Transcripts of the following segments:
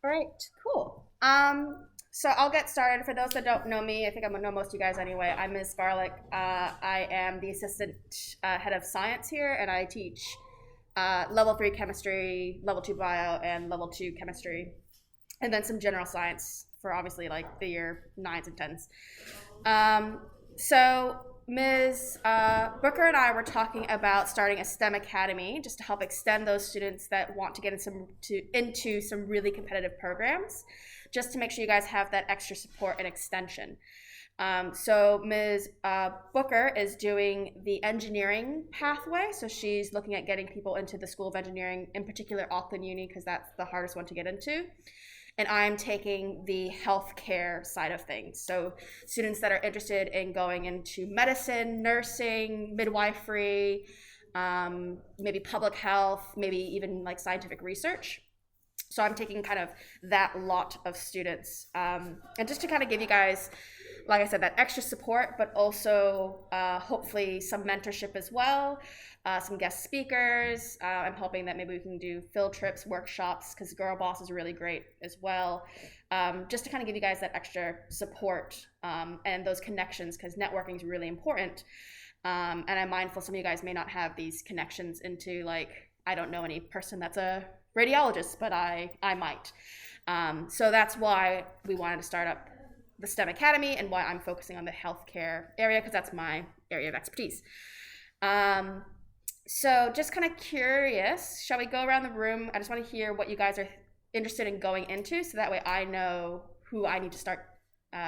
All right, cool. So I'll get started. For those that don't know me, I think I know most of you guys anyway. I'm Ms. Garlick. I am the assistant head of science here, and I teach level 3 chemistry, level 2 bio, and level 2 chemistry, and then some general science for obviously like the year 9s and 10s. So Ms. Booker and I were talking about starting a STEM academy just to help extend those students that want to get into some really competitive programs, just to make sure you guys have that extra support and extension. So Ms. Booker is doing the engineering pathway. So she's looking at getting people into the School of Engineering, in particular Auckland Uni, because that's the hardest one to get into. And I'm taking the healthcare side of things. So students that are interested in going into medicine, nursing, midwifery, maybe public health, maybe even like scientific research. So I'm taking kind of that lot of students. And just to kind of give you guys, like I said, that extra support, but also hopefully some mentorship as well, some guest speakers. I'm hoping that maybe we can do field trips, workshops, because Girl Boss is really great as well. Just to kind of give you guys that extra support and those connections, because networking is really important. And I'm mindful some of you guys may not have these connections into, like, I don't know any person that's a radiologist, but I might. So that's why we wanted to start up the STEM Academy and why I'm focusing on the healthcare area, because that's my area of expertise. So just kind of curious, shall we go around the room? I just want to hear what you guys are interested in going into, so that way I know who I need to start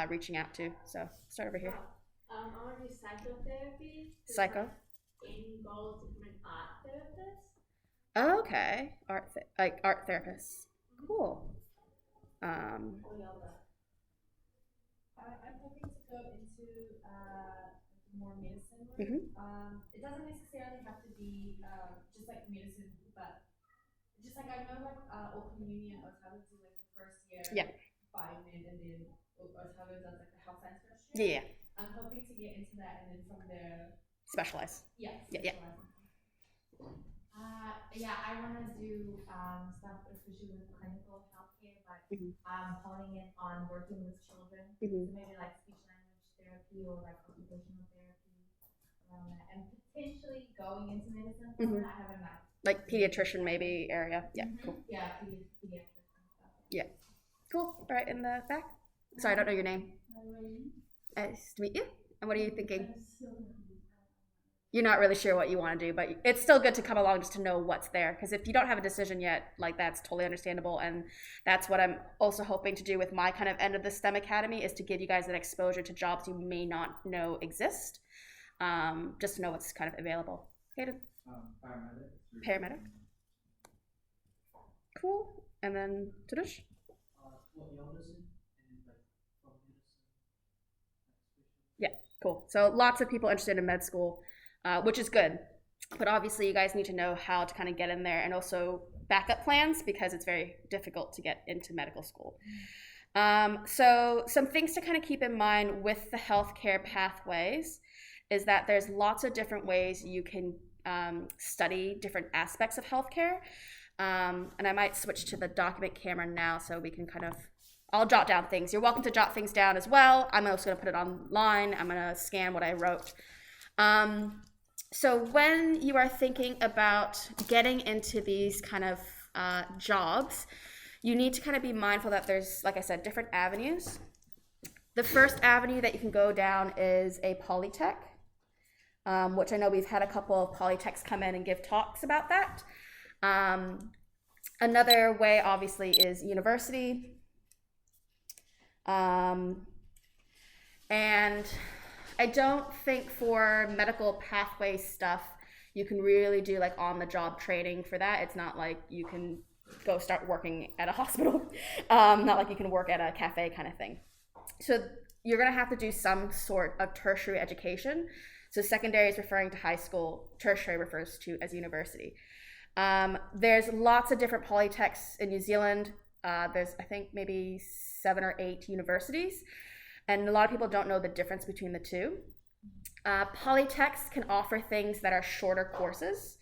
reaching out to. So start over here. I want to do psychotherapy. Psycho? End goal to become an art therapist. Okay, like art therapists. Cool. Or yoga. I'm hoping to go into more medicine work. It doesn't necessarily have to be just like medicine, but just like I know like Auckland Uni and Otago do like the first year biomed, and then Otago does like the health science first year. Yeah. I'm hoping to get into that, and then from there Specialize. Yeah. I want to do stuff especially with clinical healthcare, but honing it on working with children. So maybe like speech language therapy or like occupational therapy, and potentially going into medicine. I haven't like pediatrician maybe area. Yeah, cool. Yeah, pediatrics and stuff. Yeah, cool. All right, in the back. Sorry, I don't know your name. Nice to meet you. And what are you thinking? You're not really sure what you want to do, but it's still good to come along just to know what's there. Because if you don't have a decision yet, like, that's totally understandable. And that's what I'm also hoping to do with my kind of end of the STEM Academy, is to give you guys that exposure to jobs you may not know exist, just to know what's kind of available. Hayden? Paramedic. Cool. And then Tanush? Yeah, cool. So lots of people interested in med school. Which is good, but obviously you guys need to know how to kind of get in there, and also backup plans, because it's very difficult to get into medical school. So some things to kind of keep in mind with the healthcare pathways is that there's lots of different ways you can study different aspects of healthcare. And I might switch to the document camera now so we can I'll jot down things. You're welcome to jot things down as well. I'm also going to put it online. I'm going to scan what I wrote. So when you are thinking about getting into these kind of jobs, you need to kind of be mindful that there's, like I said, different avenues. The first avenue that you can go down is a polytech, which I know we've had a couple of polytechs come in and give talks about that. Another way, obviously, is university. And I don't think for medical pathway stuff you can really do like on-the-job training for that. It's not like you can go start working at a hospital, not like you can work at a cafe kind of thing. So you're going to have to do some sort of tertiary education. So secondary is referring to high school, tertiary refers to as university. There's lots of different polytechs in New Zealand. There's, I think, maybe 7 or 8 universities. And a lot of people don't know the difference between the two. Polytechs can offer things that are shorter courses.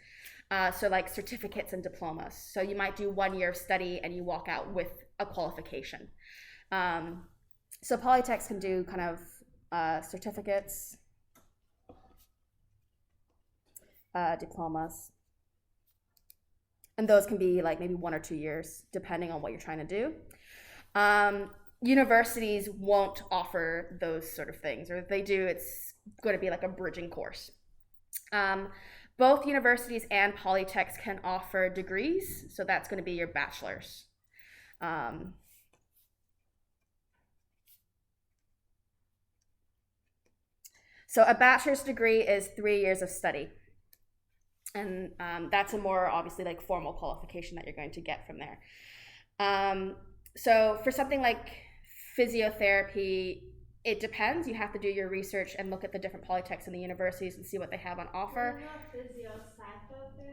So like certificates and diplomas. So you might do 1 year of study and you walk out with a qualification. So polytechs can do kind of certificates, diplomas, and those can be like maybe 1 or 2 years depending on what you're trying to do. Universities won't offer those sort of things, or if they do, it's going to be like a bridging course. Both universities and polytechs can offer degrees, so that's going to be your bachelor's. So a bachelor's degree is 3 years of study. And that's a more obviously like formal qualification that you're going to get from there. So for something like physiotherapy, it depends. You have to do your research and look at the different polytechs and the universities and see what they have on offer.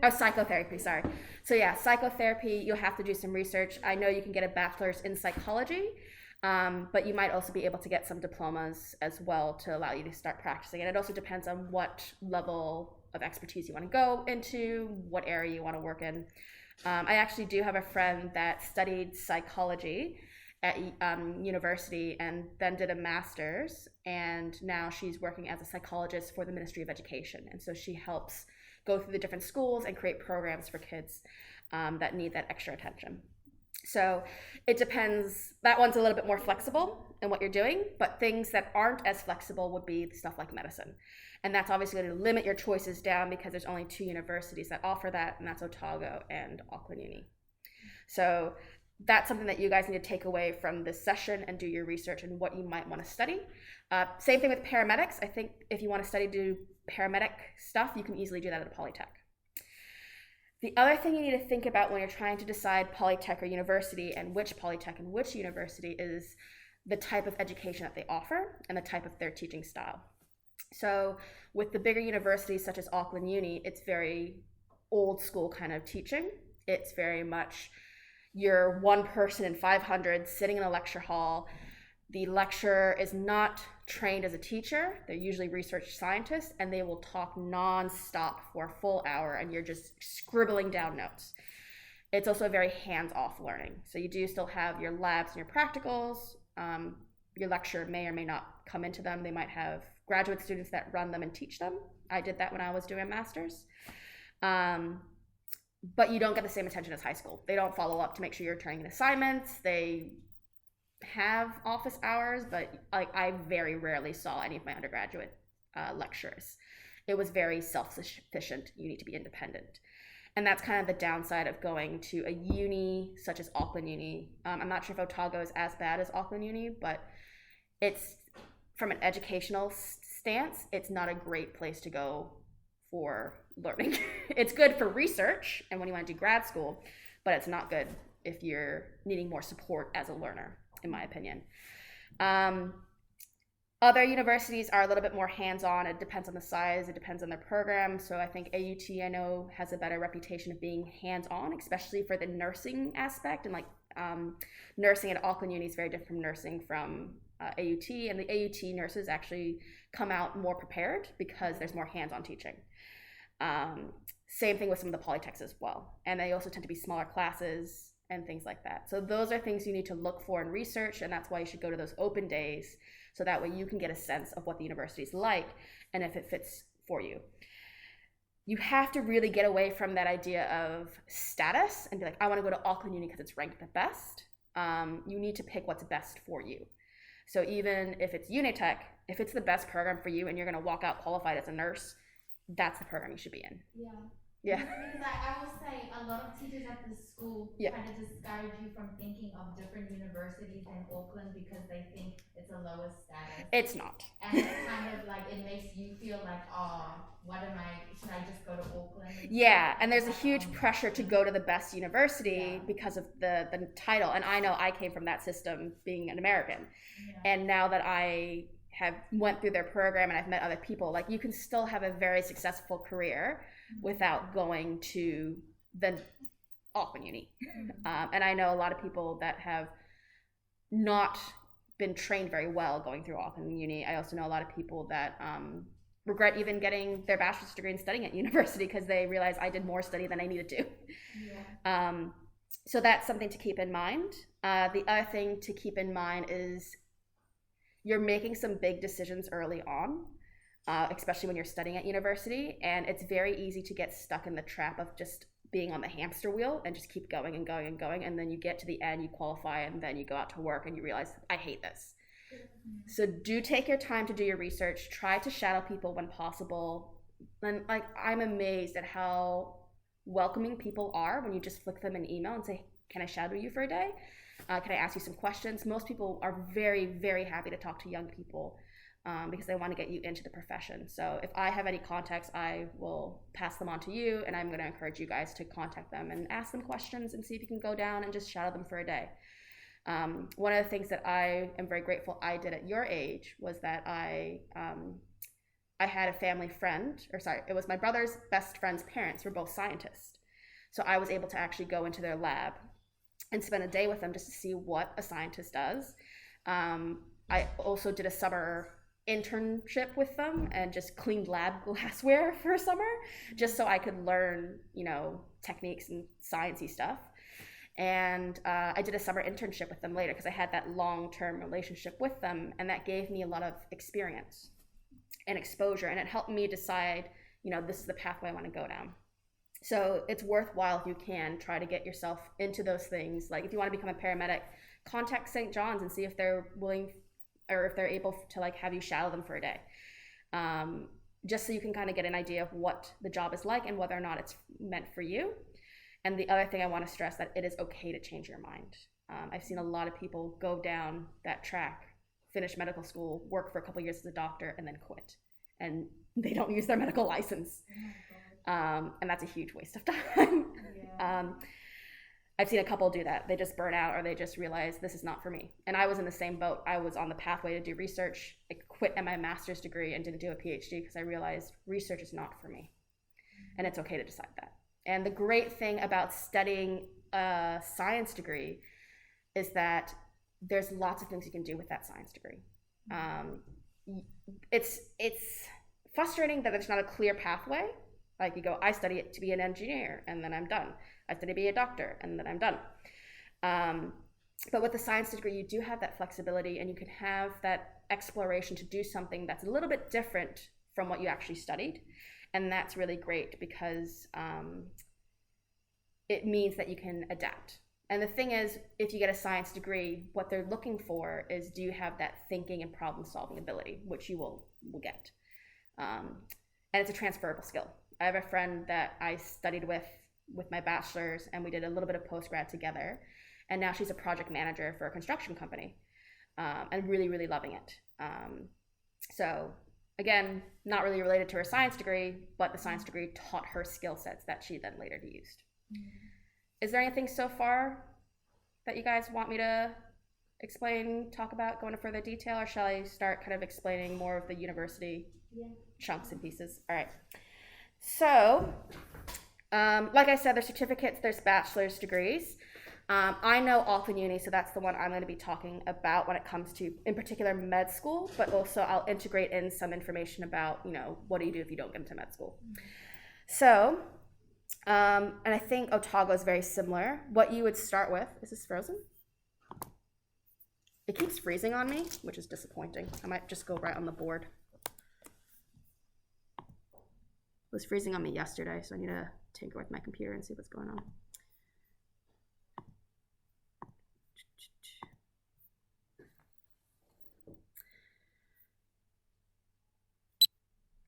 Oh, psychotherapy, sorry. So yeah, psychotherapy, you'll have to do some research. I know you can get a bachelor's in psychology, but you might also be able to get some diplomas as well to allow you to start practicing. And it also depends on what level of expertise you want to go into, what area you want to work in. I actually do have a friend that studied psychology at university and then did a master's, and now she's working as a psychologist for the Ministry of Education. And so she helps go through the different schools and create programs for kids that need that extra attention. So it depends. That one's a little bit more flexible in what you're doing, but things that aren't as flexible would be stuff like medicine. And that's obviously going to limit your choices down because there's only 2 universities that offer that, and that's Otago and Auckland Uni. So that's something that you guys need to take away from this session and do your research and what you might want to study. Same thing with paramedics. I think if you want to do paramedic stuff, you can easily do that at a polytech. The other thing you need to think about when you're trying to decide polytech or university and which polytech and which university is the type of education that they offer and the type of their teaching style. So with the bigger universities such as Auckland Uni, it's very old school kind of teaching. It's very much you're one person in 500 sitting in a lecture hall. The lecturer is not trained as a teacher. They're usually research scientists, and they will talk nonstop for a full hour, and you're just scribbling down notes. It's also a very hands-off learning. So you do still have your labs and your practicals. Your lecturer may or may not come into them. They might have graduate students that run them and teach them. I did that when I was doing a master's. But you don't get the same attention as high school. They don't follow up to make sure you're turning in assignments. They have office hours, but like I very rarely saw any of my undergraduate lecturers. It was very self-sufficient. You need to be independent. And that's kind of the downside of going to a uni such as Auckland Uni. I'm not sure if Otago is as bad as Auckland Uni, but it's, from an educational stance, it's not a great place to go for learning. It's good for research and when you want to do grad school, but it's not good if you're needing more support as a learner, in my opinion. Other universities are a little bit more hands-on. It depends on the size, it depends on their program. So I think AUT, I know, has a better reputation of being hands-on, especially for the nursing aspect. And like nursing at Auckland Uni is very different from nursing from AUT. And the AUT nurses actually come out more prepared because there's more hands-on teaching. Same thing with some of the polytechs as well. And they also tend to be smaller classes and things like that. So those are things you need to look for and research, and that's why you should go to those open days, so that way you can get a sense of what the university is like and if it fits for you. You have to really get away from that idea of status and be like, I want to go to Auckland Uni because it's ranked the best. You need to pick what's best for you. So even if it's Unitech, if it's the best program for you and you're going to walk out qualified as a nurse, that's the program you should be in. Yeah. Yeah. Because I will say a lot of teachers at this school kind of discourage you from thinking of different universities in Auckland because they think it's a lower status. It's not. And it's kind of like, it makes you feel like, oh, should I just go to Auckland? Yeah, and there's a huge pressure to go to the best university because of the title. And I know I came from that system being an American. Yeah. And now that I have went through their program and I've met other people, like you can still have a very successful career without going to the Auckland Uni. And I know a lot of people that have not been trained very well going through Auckland Uni. I also know a lot of people that regret even getting their bachelor's degree and studying at university because they realized I did more study than I needed to. So that's something to keep in mind. The other thing to keep in mind is you're making some big decisions early on, especially when you're studying at university, and it's very easy to get stuck in the trap of just being on the hamster wheel and just keep going and going and going, and then you get to the end, you qualify, and then you go out to work and you realize, I hate this. So do take your time to do your research. Try to shadow people when possible. And like, I'm amazed at how welcoming people are when you just flick them an email and say, can I shadow you for a day? Can I ask you some questions? Most people are very, very happy to talk to young people because they want to get you into the profession. So if I have any contacts, I will pass them on to you, and I'm going to encourage you guys to contact them and ask them questions and see if you can go down and just shadow them for a day. One of the things that I am very grateful I did at your age was that I had a family friend, it was my brother's best friend's parents were both scientists. So I was able to actually go into their lab and spend a day with them just to see what a scientist does. I also did a summer internship with them and just cleaned lab glassware for a summer just so I could learn, techniques and sciencey stuff. And I did a summer internship with them later because I had that long-term relationship with them, and that gave me a lot of experience and exposure, and it helped me decide, this is the pathway I want to go down. So it's worthwhile if you can try to get yourself into those things. Like if you want to become a paramedic, contact St. John's and see if they're willing or if they're able to like have you shadow them for a day. Just so you can kind of get an idea of what the job is like and whether or not it's meant for you. And the other thing I want to stress that it is okay to change your mind. I've seen a lot of people go down that track, finish medical school, work for a couple years as a doctor, and then quit. And they don't use their medical license. And that's a huge waste of time. I've seen a couple do that. They just burn out or they just realize this is not for me. And I was in the same boat. I was on the pathway to do research. I quit at my master's degree and didn't do a PhD because I realized research is not for me. And it's okay to decide that. And the great thing about studying a science degree is that there's lots of things you can do with that science degree. It's frustrating that there's not a clear pathway. Like you go, I study it to be an engineer, and then I'm done. I study to be a doctor, and then I'm done. But with the science degree, you do have that flexibility, and you can have that exploration to do something that's a little bit different from what you actually studied. And that's really great because it means that you can adapt. And the thing is, if you get a science degree, what they're looking for is, do you have that thinking and problem solving ability, which you will get. And it's a transferable skill. I have a friend that I studied with my bachelor's, and we did a little bit of postgrad together. And now she's a project manager for a construction company and really, really loving it. So again, not really related to her science degree, but the science degree taught her skill sets that she then later used. Is there anything so far that you guys want me to explain, talk about, go into further detail, or shall I start kind of explaining more of the university chunks and pieces? All right. So, like I said, there's certificates, there's bachelor's degrees. I know Auckland Uni, so that's the one I'm going to be talking about when it comes to, in particular, med school, but also I'll integrate in some information about, what do you do if you don't get into med school. So, and I think Otago is very similar. What you would start with, is this frozen? It keeps freezing on me, which is disappointing. I might just go right on the board. It was freezing on me yesterday, so I need to tinker with my computer and see what's going on.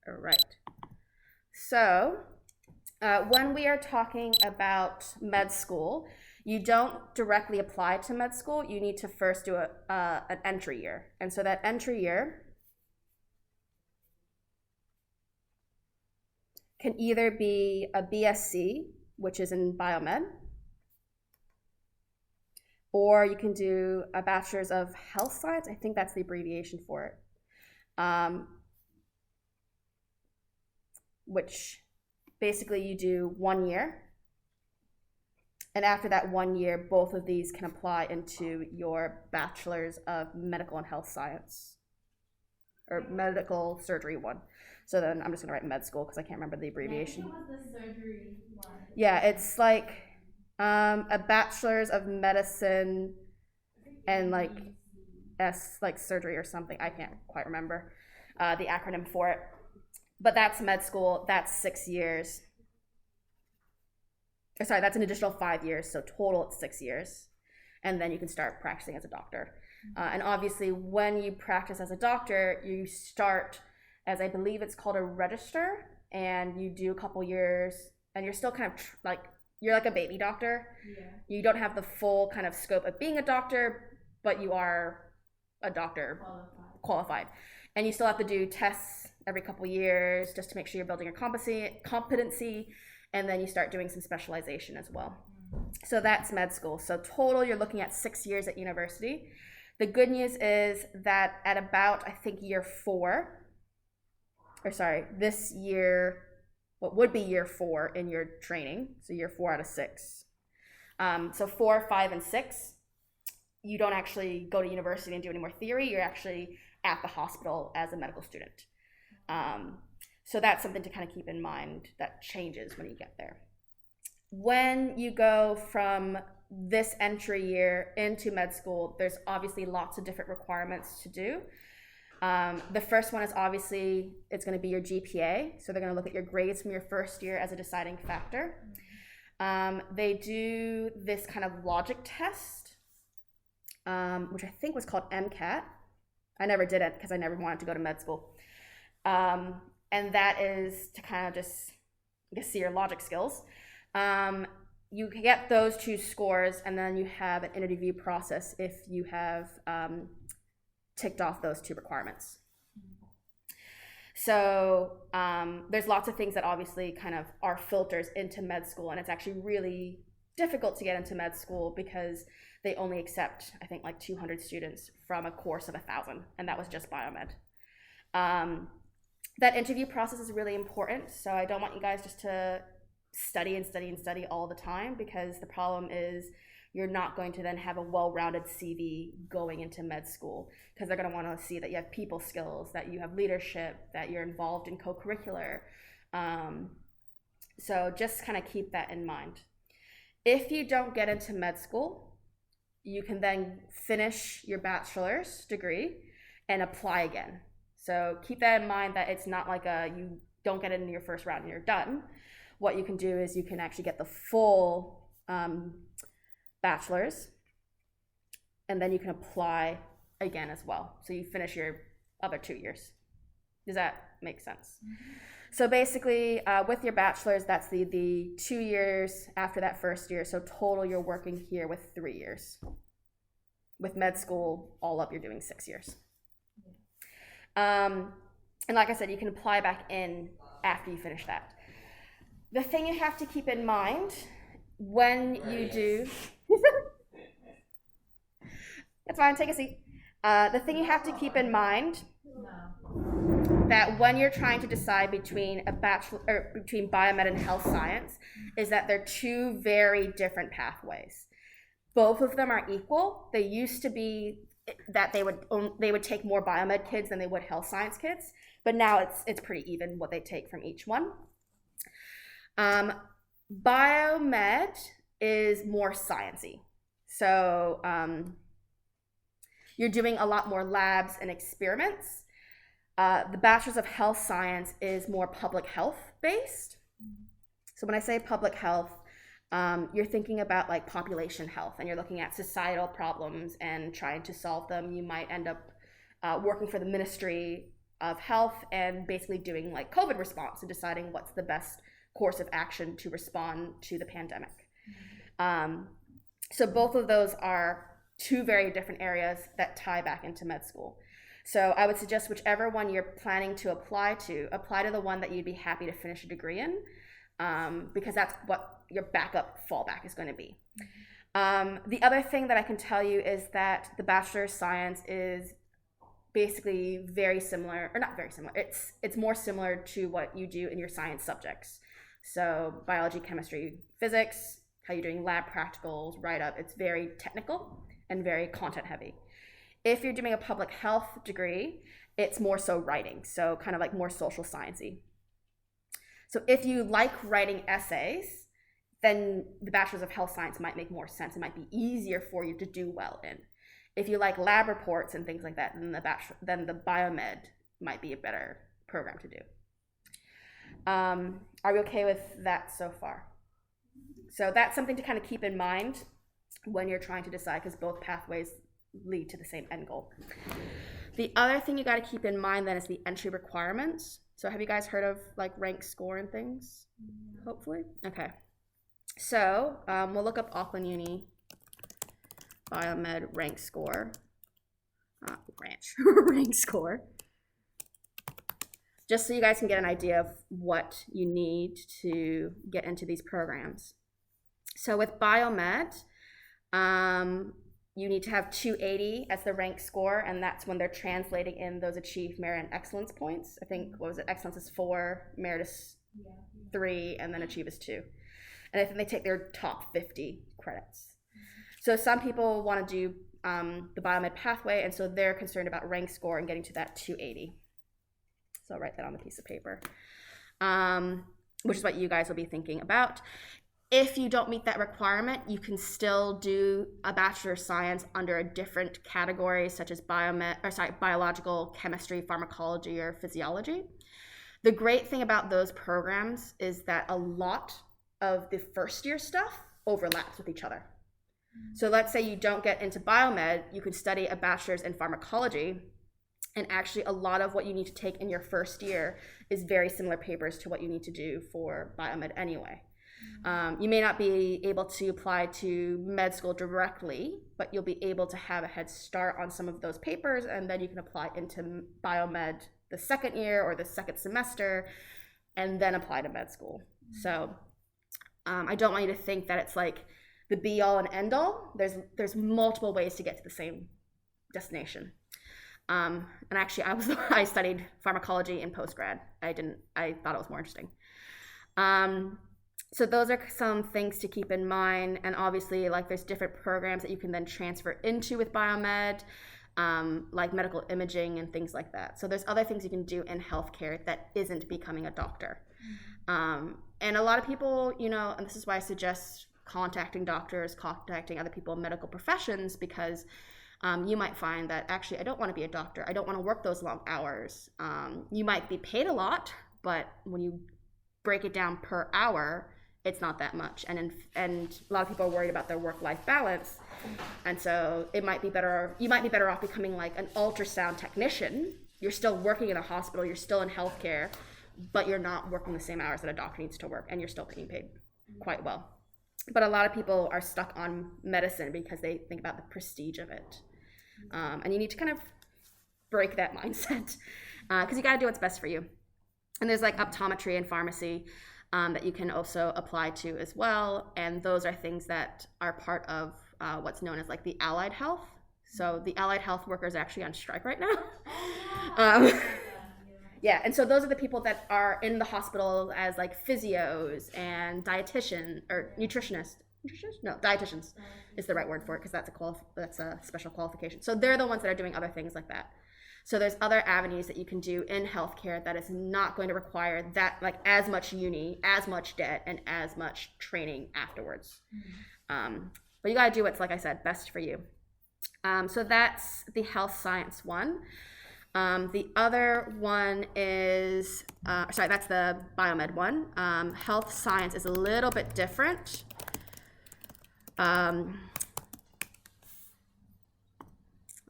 All right. So when we are talking about med school, you don't directly apply to med school. You need to first do an entry year. And so that entry year can either be a BSc, which is in biomed, or you can do a bachelor's of health science. I think that's the abbreviation for it. Which basically you do 1 year. And after that 1 year, both of these can apply into your bachelor's of medical and health science. or medical surgery 1. So then I'm just gonna write med school because I can't remember the abbreviation. What was the surgery one? Yeah, it's like a bachelor's of medicine and like like surgery or something. I can't quite remember the acronym for it. But that's med school. That's 6 years. Sorry, that's an additional 5 years. So total it's 6 years. And then you can start practicing as a doctor. And obviously when you practice as a doctor, you start as, I believe it's called a register, and you do a couple years, and you're still kind of like, you're like a baby doctor. Yeah. You don't have the full kind of scope of being a doctor, but you are a doctor qualified. And you still have to do tests every couple years just to make sure you're building your competency, and then you start doing some specialization as well. So that's med school. So total, you're looking at 6 years at university. The good news is that at about, I think, this year, what would be year 4 in your training, so year 4 out of 6. So 4, 5, and 6, you don't actually go to university and do any more theory. You're actually at the hospital as a medical student. So that's something to kind of keep in mind that changes when you get there. When you go from this entry year into med school, there's obviously lots of different requirements to do. The first one is obviously, it's going to be your GPA. So they're going to look at your grades from your first year as a deciding factor. They do this kind of logic test, which I think was called MCAT. I never did it because I never wanted to go to med school. And that is to kind of just, I guess, see your logic skills. You get those 2 scores, and then you have an interview process if you have ticked off those 2 requirements. So there's lots of things that obviously kind of are filters into med school, and it's actually really difficult to get into med school because they only accept, I think, like 200 students from a course of 1,000, and that was just biomed. That interview process is really important, so I don't want you guys just to study and study and study all the time, because the problem is you're not going to then have a well-rounded CV going into med school, because they're going to want to see that you have people skills, that you have leadership, that you're involved in co-curricular. So just kind of keep that in mind. If you don't get into med school, you can then finish your bachelor's degree and apply again. So keep that in mind, that it's not like you don't get it in your first round and you're done. What you can do is you can actually get the full bachelor's, and then you can apply again as well. So you finish your other 2 years. Does that make sense? Mm-hmm. So basically, with your bachelor's, that's the 2 years after that first year. So total, you're working here with 3 years. With med school, all up, you're doing 6 years. And like I said, you can apply back in after you finish that. The thing you have to keep in mind when you do, it's fine, take a seat. The thing you have to keep in mind that when you're trying to decide between between biomed and health science is that they're 2 very different pathways. Both of them are equal. They used to be that they would take more biomed kids than they would health science kids, but now it's pretty even what they take from each one. Biomed is more sciencey. So you're doing a lot more labs and experiments. The Bachelor's of Health Science is more public health based. So when I say public health, you're thinking about like population health, and you're looking at societal problems and trying to solve them. You might end up working for the Ministry of Health and basically doing like COVID response and deciding what's the best course of action to respond to the pandemic. So both of those are 2 very different areas that tie back into med school. So I would suggest whichever one you're planning to apply to the one that you'd be happy to finish a degree in, because that's what your backup fallback is going to be. The other thing that I can tell you is that the Bachelor of Science is basically very similar, or not very similar, it's more similar to what you do in your science subjects. So biology, chemistry, physics, how you're doing lab practicals, write-up, it's very technical and very content heavy. If you're doing a public health degree it's more so writing, so kind of like more social sciencey. So if you like writing essays, then the Bachelor's of Health Science might make more sense. It might be easier for you to do well in. If you like lab reports and things like that, then the biomed might be a better program to do. Are we okay with that so far? So that's something to kind of keep in mind when you're trying to decide, because both pathways lead to the same end goal. The other thing you got to keep in mind then is the entry requirements. So have you guys heard of like rank score and things? Hopefully. Okay. So we'll look up Auckland Uni biomed rank score. Rank score. Just so you guys can get an idea of what you need to get into these programs. So with biomed, you need to have 280 as the rank score, and that's when they're translating in those achieved merit and excellence points. I think, what was it? Excellence is 4, merit is 3, and then achieve is 2. And I think they take their top 50 credits. So some people want to do the biomed pathway, and so they're concerned about rank score and getting to that 280. So I'll write that on a piece of paper, which is what you guys will be thinking about. If you don't meet that requirement, you can still do a Bachelor of Science under a different category, such as biological, chemistry, pharmacology, or physiology. The great thing about those programs is that a lot of the first year stuff overlaps with each other. So let's say you don't get into biomed, you could study a bachelor's in pharmacology, and actually a lot of what you need to take in your first year is very similar papers to what you need to do for biomed anyway. You may not be able to apply to med school directly, but you'll be able to have a head start on some of those papers, and then you can apply into biomed the second year or the second semester, and then apply to med school. So I don't want you to think that it's like the be all and end all. There's multiple ways to get to the same destination. And actually I studied pharmacology in postgrad. I thought it was more interesting. So those are some things to keep in mind, and obviously like there's different programs that you can then transfer into with biomed, like medical imaging and things like that. So there's other things you can do in healthcare that isn't becoming a doctor. And a lot of people, and this is why I suggest contacting doctors, contacting other people in medical professions, because you might find that actually I don't want to be a doctor. I don't want to work those long hours. You might be paid a lot, but when you break it down per hour, it's not that much. And a lot of people are worried about their work-life balance. And so you might be better off becoming like an ultrasound technician. You're still working in a hospital, you're still in healthcare, but you're not working the same hours that a doctor needs to work, and you're still getting paid quite well. But a lot of people are stuck on medicine because they think about the prestige of it. And you need to kind of break that mindset, because you got to do what's best for you. And there's like optometry and pharmacy that you can also apply to as well. And those are things that are part of what's known as like the allied health. So the allied health workers are actually on strike right now. Yeah, and so those are the people that are in the hospital as like physios and dietitians or nutritionists. No, dietitians is the right word for it, because that's a special qualification. So they're the ones that are doing other things like that. So there's other avenues that you can do in healthcare that is not going to require that like as much uni, as much debt, and as much training afterwards. But you got to do what's, like I said, best for you. So that's the health science one. The other one is, that's the biomed one. Health science is a little bit different. I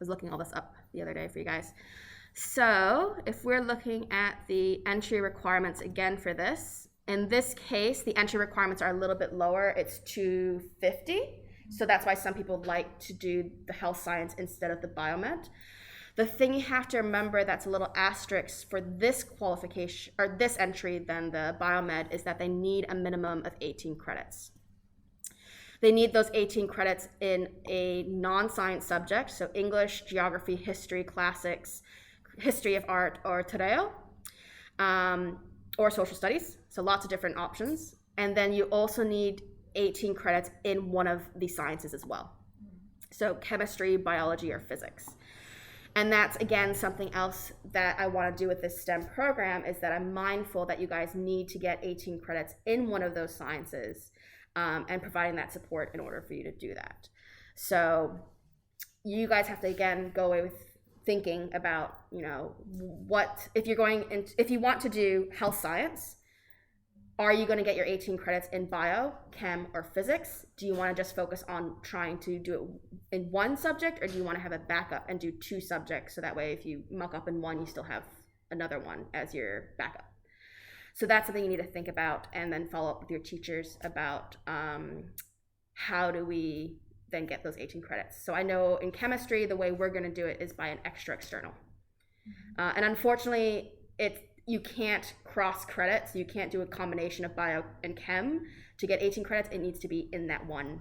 was looking all this up the other day for you guys. So if we're looking at the entry requirements again for this, in this case, the entry requirements are a little bit lower. It's 250. So that's why some people like to do the health science instead of the biomed. The thing you have to remember that's a little asterisk for this qualification or this entry than the biomed is that they need a minimum of 18 credits. They need those 18 credits in a non-science subject, so English, geography, history, classics, history of art, or Tereo, or social studies, so lots of different options. And then you also need 18 credits in one of the sciences as well, so chemistry, biology, or physics. And that's, again, something else that I want to do with this STEM program is that I'm mindful that you guys need to get 18 credits in one of those sciences, and providing that support in order for you to do that. So you guys have to, again, go away with thinking about, what, if you want to do health science, are you going to get your 18 credits in bio, chem, or physics? Do you want to just focus on trying to do it in one subject, or do you want to have a backup and do 2 subjects so that way if you muck up in one, you still have another one as your backup? So that's something you need to think about, and then follow up with your teachers about how do we then get those 18 credits. So I know in chemistry, the way we're going to do it is by an extra external. And unfortunately, you can't cross credits. You can't do a combination of bio and chem to get 18 credits. It needs to be in that one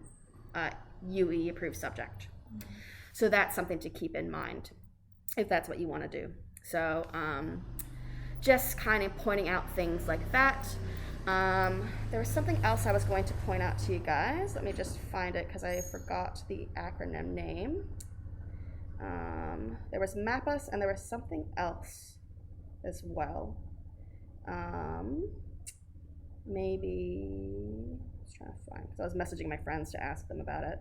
UE approved subject. So that's something to keep in mind if that's what you want to do. So just kind of pointing out things like that. There was something else I was going to point out to you guys. Let me just find it because I forgot the acronym name. There was MAPUS and there was something else as well. Maybe I was trying to find, because I was messaging my friends to ask them about it.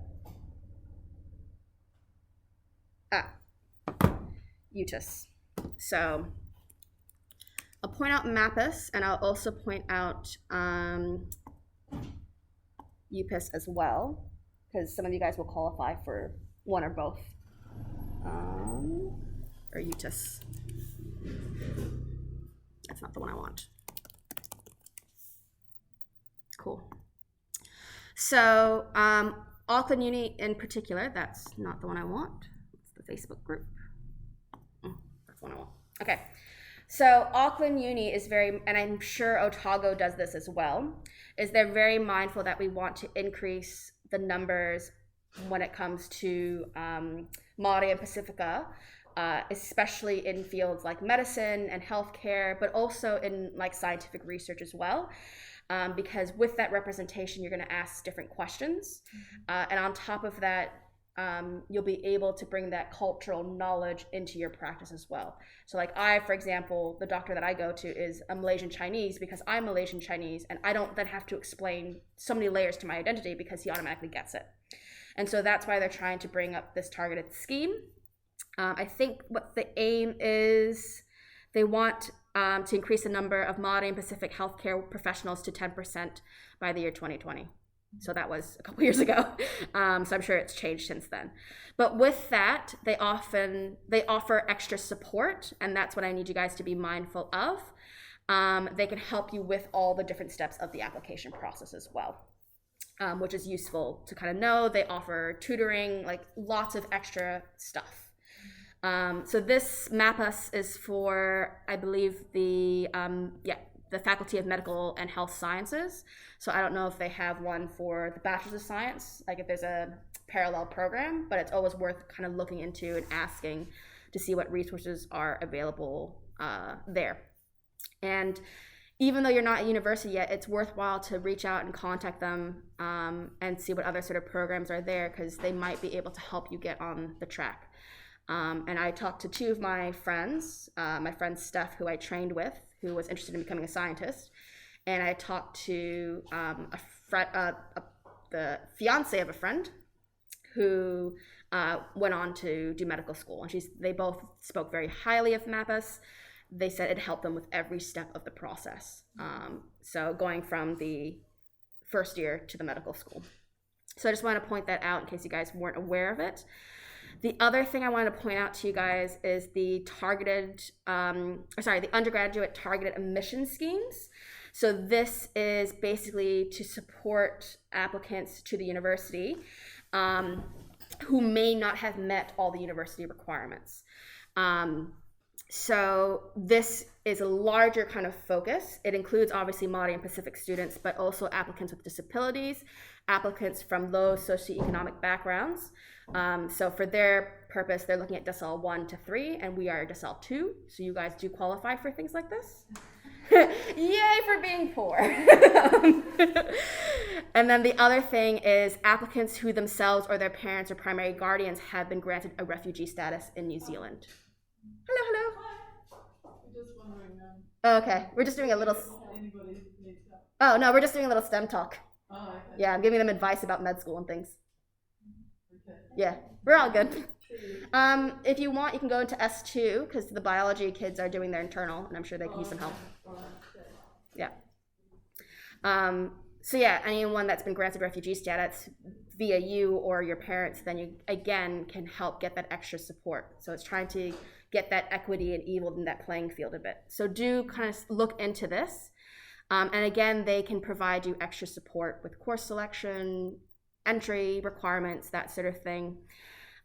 UTIS. So I'll point out MAPUS, and I'll also point out UPIS as well, because some of you guys will qualify for one or both, or UTIS. That's not the one I want. Cool. So Auckland Uni in particular, that's not the one I want. It's the Facebook group. That's the one I want. Okay. So Auckland Uni is very, and I'm sure Otago does this as well, is they're very mindful that we want to increase the numbers when it comes to Māori and Pacifica, especially in fields like medicine and healthcare, but also in like scientific research as well. Because with that representation, you're going to ask different questions. And on top of that, you'll be able to bring that cultural knowledge into your practice as well. So like for example, the doctor that I go to is a Malaysian Chinese because I'm Malaysian Chinese, and I don't then have to explain so many layers to my identity because he automatically gets it. And so that's why they're trying to bring up this targeted scheme. I think what the aim is, they want to increase the number of Māori and Pacific healthcare professionals to 10% by the year 2020. So that was a couple years ago. So I'm sure it's changed since then. But with that, they offer extra support, and that's what I need you guys to be mindful of. They can help you with all the different steps of the application process as well, which is useful to kind of know. They offer tutoring, like lots of extra stuff. So this MAPUS is for, I believe, the Faculty of Medical and Health Sciences. So I don't know if they have one for the Bachelor of Science, like if there's a parallel program, but it's always worth kind of looking into and asking to see what resources are available there. And even though you're not at university yet, it's worthwhile to reach out and contact them and see what other sort of programs are there, because they might be able to help you get on the track. And I talked to 2 of my friends, my friend Steph, who I trained with, who was interested in becoming a scientist, and I talked to the fiance of a friend who went on to do medical school, and they both spoke very highly of MAPUS. They said it helped them with every step of the process. So going from the first year to the medical school. So I just want to point that out in case you guys weren't aware of it. The other thing I wanted to point out to you guys is the the undergraduate targeted emission schemes. So this is basically to support applicants to the university who may not have met all the university requirements. So this is a larger kind of focus. It includes obviously Māori and Pacific students, but also applicants with disabilities, applicants from low socioeconomic backgrounds. So for their purpose, they're looking at decile 1 to 3, and we are decile 2. So you guys do qualify for things like this. Yay for being poor. And then the other thing is applicants who themselves or their parents or primary guardians have been granted a refugee status in New Zealand. Hello, hello. We're just wondering. Oh, okay, we're just doing a little. Anybody needs help? Oh no, we're just doing a little STEM talk. Oh, okay. Yeah, I'm giving them advice about med school and things. Okay. Yeah, we're all good. If you want, you can go into S2 because the biology kids are doing their internal, and I'm sure they can use some help. Yeah. So yeah, anyone that's been granted refugee status via you or your parents, then you again can help get that extra support. So it's trying to get that equity and even in that playing field a bit. So do kind of look into this. And again, they can provide you extra support with course selection, entry requirements, that sort of thing.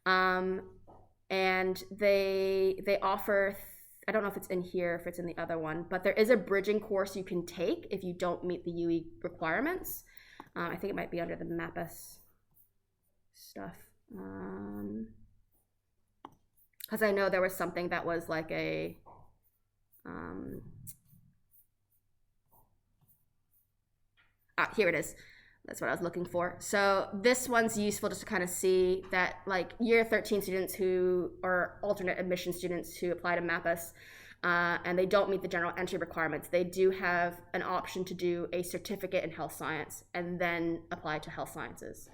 And they offer, I don't know if it's in here, if it's in the other one, but there is a bridging course you can take if you don't meet the UE requirements. I think it might be under the MAPAS stuff. Because I know there was something that was like a, here it is. That's what I was looking for. So this one's useful just to kind of see that like year 13 students who are alternate admission students who apply to MAPAS and they don't meet the general entry requirements, they do have an option to do a certificate in health science and then apply to health sciences.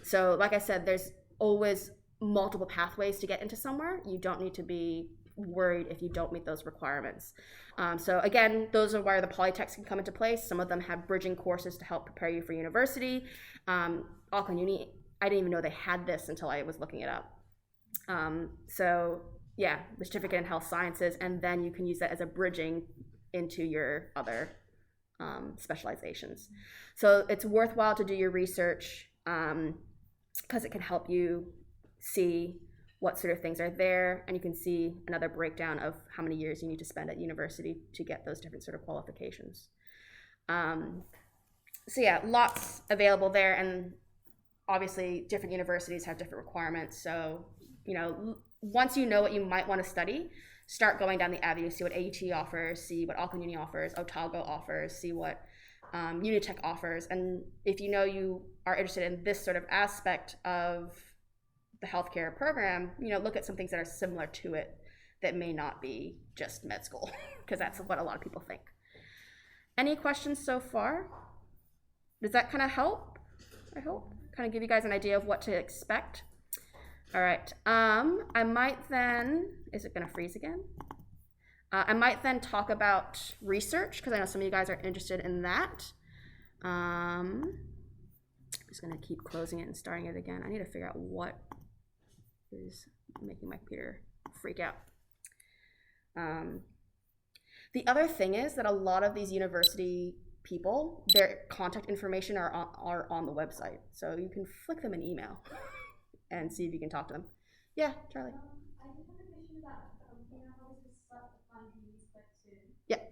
So like I said, there's always multiple pathways to get into somewhere. You don't need to be worried if you don't meet those requirements. So again, those are where the polytechs can come into place. Some of them have bridging courses to help prepare you for university. Auckland Uni, I didn't even know they had this until I was looking it up. So yeah, the certificate in health sciences, and then you can use that as a bridging into your other specializations. So it's worthwhile to do your research because it can help you see what sort of things are there, and you can see another breakdown of how many years you need to spend at university to get those different sort of qualifications. So yeah, lots available there, and obviously different universities have different requirements. So, you know, once you know what you might want to study, start going down the avenue, see what AUT offers, see what Auckland Uni offers, Otago offers, see what Unitech offers, and if you know you are interested in this sort of aspect of the healthcare program, you know, look at some things that are similar to it that may not be just med school, because that's what a lot of people think. Any questions so far? Does that kind of help? I hope. Kind of give you guys an idea of what to expect. All right. I might then, is it going to freeze again? I might then talk about research, because I know some of you guys are interested in that. I'm just going to keep closing it and starting it again. I need to figure out what is making my computer freak out. The other thing is that a lot of these university people, their contact information are on the website. So you can flick them an email and see if you can talk to them. Yeah, Charlie. I just have a question about, you know, how this is start applying to uni spec soon. Yeah.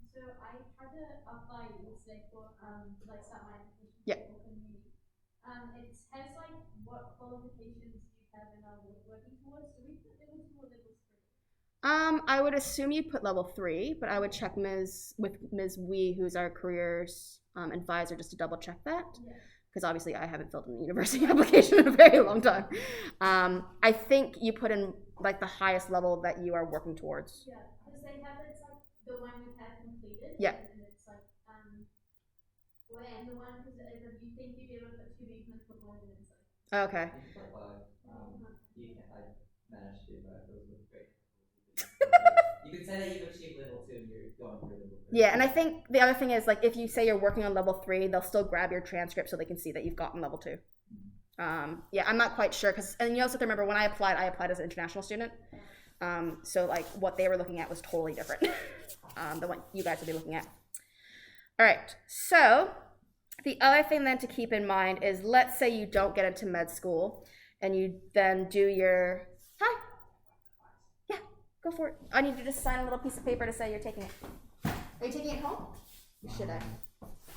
So I tried to apply yesterday for, to like start my application Yeah. for Auckland Uni. It has like what qualifications you have and are working towards. Do we put level 2 or level 3? I would assume you'd put level 3, but I would check Ms. Wee, who's our careers advisor, just to double check that. Yeah. Because obviously I haven't filled in the university application in a very long time. I think you put in like the highest level that you are working towards. Yeah, because they have it's like the one we've had completed. Yeah. And it's like and the one because if you think you'd be able to put 2, but you can put 1 and it's like. Okay. You can put five. I managed to, but it was great. You can say that you've achieved level 2 and you're going for level 3. Yeah, and I think the other thing is like if you say you're working on level 3, they'll still grab your transcript so they can see that you've gotten level 2. Yeah, I'm not quite sure because, and you also have to remember when I applied as an international student. So like what they were looking at was totally different than what you guys will be looking at. All right, so the other thing then to keep in mind is let's say you don't get into med school and you then do your, hi, yeah, go for it. I need you to just sign a little piece of paper to say you're taking it. Are you taking it home? Should I?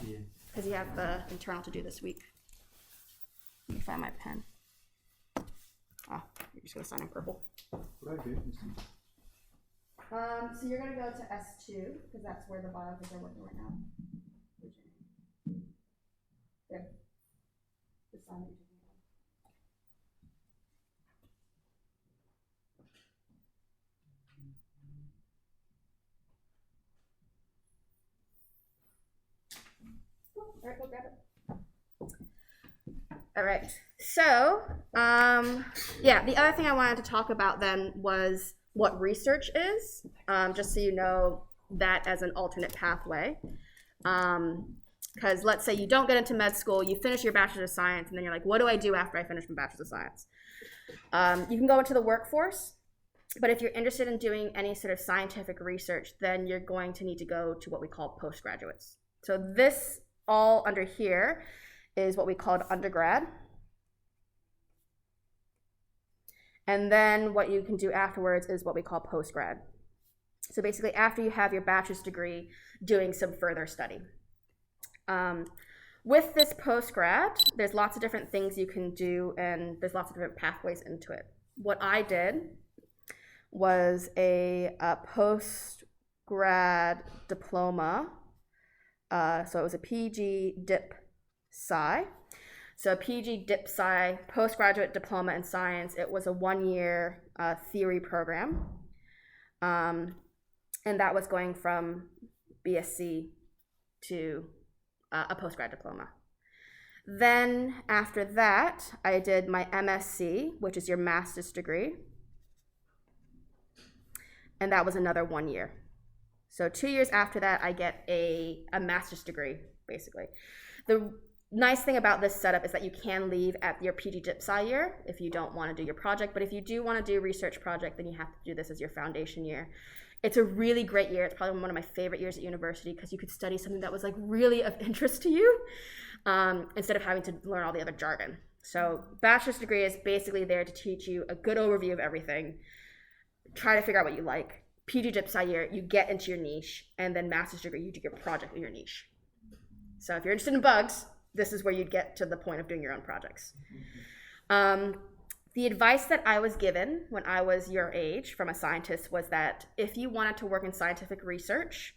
Yeah. Because you have the internal to do this week. Let me find my pen. Oh, you're just gonna sign in purple. What I do? So you're gonna go to S2 because that's where the biologists are working right now. assignment you're taking on? All right, we'll grab it. All right. So, yeah, the other thing I wanted to talk about then was what research is, just so you know that as an alternate pathway. Because let's say you don't get into med school, you finish your Bachelor of Science, and then you're like, what do I do after I finish my Bachelor of Science? You can go into the workforce, but if you're interested in doing any sort of scientific research, then you're going to need to go to what we call postgraduates. So this all under here is what we call undergrad. And then what you can do afterwards is what we call postgrad. So basically after you have your bachelor's degree, doing some further study. With this postgrad, there's lots of different things you can do, and there's lots of different pathways into it. What I did was a postgrad diploma. So it was a PG Dip Sci. So a PG Dip Sci, postgraduate diploma in science. It was a 1-year theory program. And that was going from BSc to a postgrad diploma. Then after that, I did my MSc, which is your master's degree. And that was another 1 year. So 2 years after that, I get a master's degree, basically. The nice thing about this setup is that you can leave at your PG Dip Sci year if you don't want to do your project. But if you do want to do a research project, then you have to do this as your foundation year. It's a really great year. It's probably one of my favorite years at university because you could study something that was like really of interest to you instead of having to learn all the other jargon. So bachelor's degree is basically there to teach you a good overview of everything. Try to figure out what you like. PG Dip Sci year, you get into your niche, and then master's degree, you do your project in your niche. So if you're interested in bugs, this is where you'd get to the point of doing your own projects. The advice that I was given when I was your age from a scientist was that if you wanted to work in scientific research,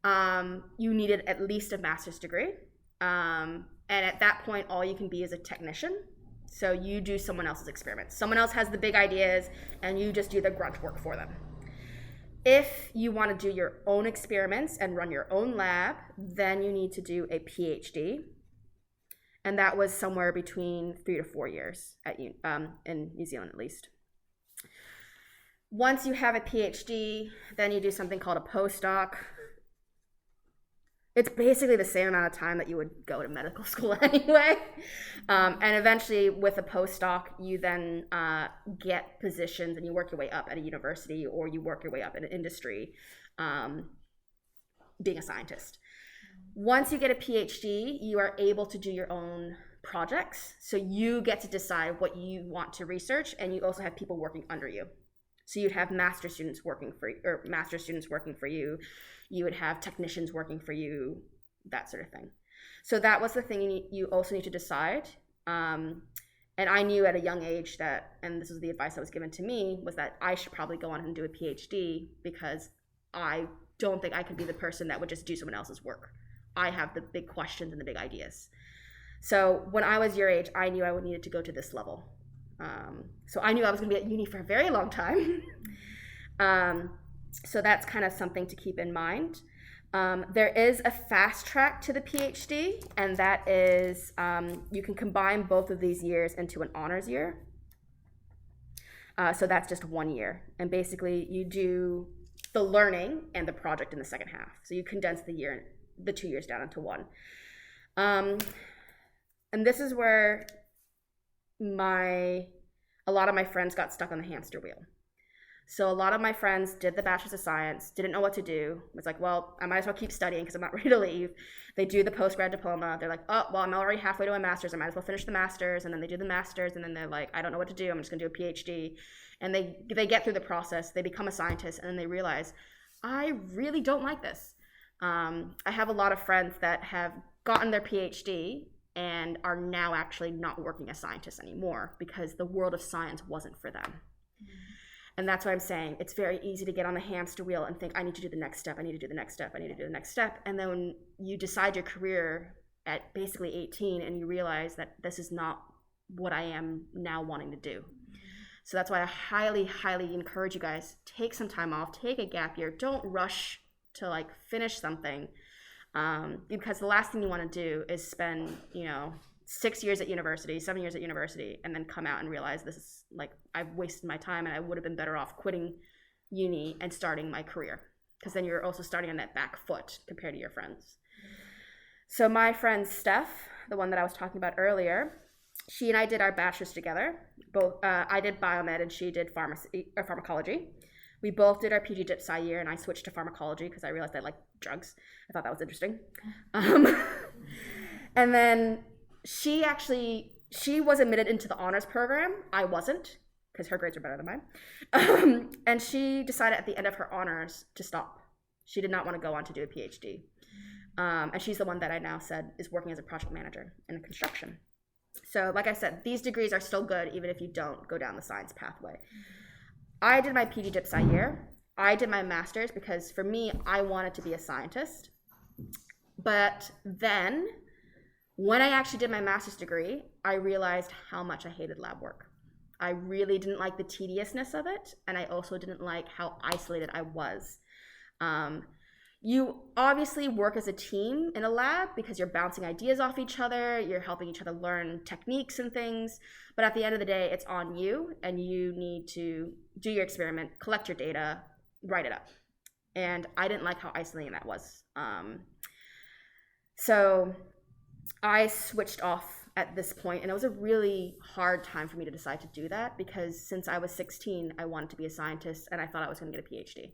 you needed at least a master's degree. And at that point, all you can be is a technician. So you do someone else's experiments. Someone else has the big ideas, and you just do the grunt work for them. If you want to do your own experiments and run your own lab, then you need to do a PhD. And that was somewhere between 3 to 4 years in New Zealand, at least. Once you have a PhD, then you do something called a postdoc. It's basically the same amount of time that you would go to medical school anyway. And eventually, with a postdoc, you then get positions and you work your way up at a university, or you work your way up in an industry being a scientist. Once you get a PhD, you are able to do your own projects. So you get to decide what you want to research, and you also have people working under you. So you'd have master students working for you. You would have technicians working for you, that sort of thing. So that was the thing you also need to decide. And I knew at a young age that, and this was the advice that was given to me, was that I should probably go on and do a PhD because I don't think I could be the person that would just do someone else's work. I have the big questions and the big ideas. So when I was your age, I knew I needed to go to this level. So I knew I was going to be at uni for a very long time. So that's kind of something to keep in mind. There is a fast track to the PhD, and that is you can combine both of these years into an honors year. So that's just 1 year. And basically you do the learning and the project in the second half. So you condense the 2 years down into one. And this is where a lot of my friends got stuck on the hamster wheel. So a lot of my friends did the Bachelor of Science, didn't know what to do. Was like, well, I might as well keep studying because I'm not ready to leave. They do the postgrad diploma. They're like, oh, well, I'm already halfway to my master's. I might as well finish the master's. And then they do the master's, and then they're like, I don't know what to do. I'm just going to do a PhD. And they get through the process. They become a scientist, and then they realize, I really don't like this. I have a lot of friends that have gotten their PhD and are now actually not working as scientists anymore because the world of science wasn't for them. Mm-hmm. And that's what I'm saying. It's very easy to get on the hamster wheel and think, I need to do the next step, I need to do the next step, I need to do the next step. And then when you decide your career at basically 18 and you realize that this is not what I am now wanting to do. So that's why I highly, highly encourage you guys, take some time off, take a gap year. Don't rush to like finish something, because the last thing you want to do is spend, 6 years at university, 7 years at university, and then come out and realize this is like, I've wasted my time and I would have been better off quitting uni and starting my career, because then you're also starting on that back foot compared to your friends. So my friend Steph, the one that I was talking about earlier, she and I did our bachelor's together. Both, I did biomed and she did pharmacology. We both did our PG Dip Sci year, and I switched to pharmacology because I realized I liked drugs. I thought that was interesting. And then she was admitted into the honors program. I wasn't, because her grades are better than mine. And she decided at the end of her honors to stop. She did not want to go on to do a PhD. And she's the one that I now said is working as a project manager in construction. So like I said, these degrees are still good even if you don't go down the science pathway. I did my PG Dip Sci year. I did my master's because for me, I wanted to be a scientist. But then when I actually did my master's degree, I realized how much I hated lab work. I really didn't like the tediousness of it, and I also didn't like how isolated I was. You obviously work as a team in a lab because you're bouncing ideas off each other, you're helping each other learn techniques and things, but at the end of the day, it's on you, and you need to do your experiment, collect your data, write it up. And I didn't like how isolating that was. So I switched off at this point, and it was a really hard time for me to decide to do that because since I was 16, I wanted to be a scientist, and I thought I was going to get a PhD.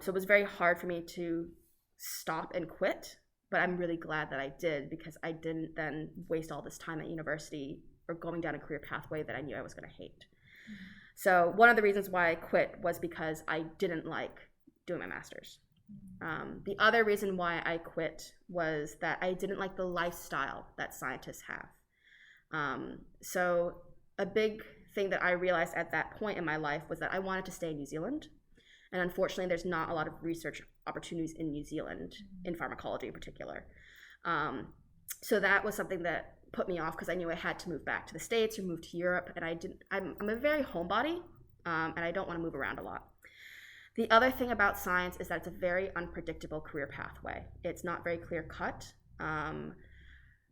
So it was very hard for me to stop and quit, but I'm really glad that I did because I didn't then waste all this time at university or going down a career pathway that I knew I was going to hate. So one of the reasons why I quit was because I didn't like doing my master's. The other reason why I quit was that I didn't like the lifestyle that scientists have. So a big thing that I realized at that point in my life was that I wanted to stay in New Zealand. And unfortunately, there's not a lot of research opportunities in New Zealand, in pharmacology in particular. So that was something that put me off because I knew I had to move back to the States or move to Europe. And I'm a very homebody, and I don't want to move around a lot. The other thing about science is that it's a very unpredictable career pathway. It's not very clear cut.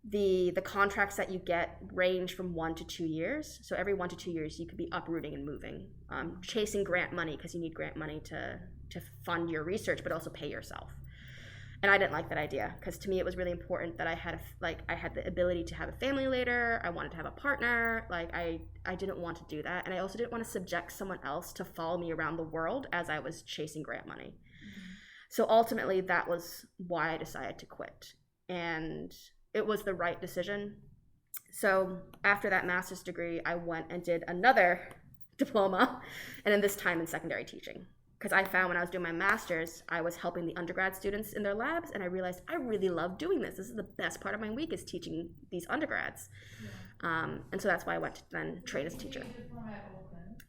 The contracts that you get range from 1 to 2 years. So every 1 to 2 years, you could be uprooting and moving, chasing grant money because you need grant money to fund your research, but also pay yourself. And I didn't like that idea because to me, it was really important that I had the ability to have a family later. I wanted to have a partner. I didn't want to do that. And I also didn't want to subject someone else to follow me around the world as I was chasing grant money. So ultimately, that was why I decided to quit. And it was the right decision. So after that master's degree, I went and did another diploma, and then this time in secondary teaching. Because I found when I was doing my master's, I was helping the undergrad students in their labs, and I realized I really love doing this. This is the best part of my week is teaching these undergrads. Yeah. And so that's why I went to then train as a teacher.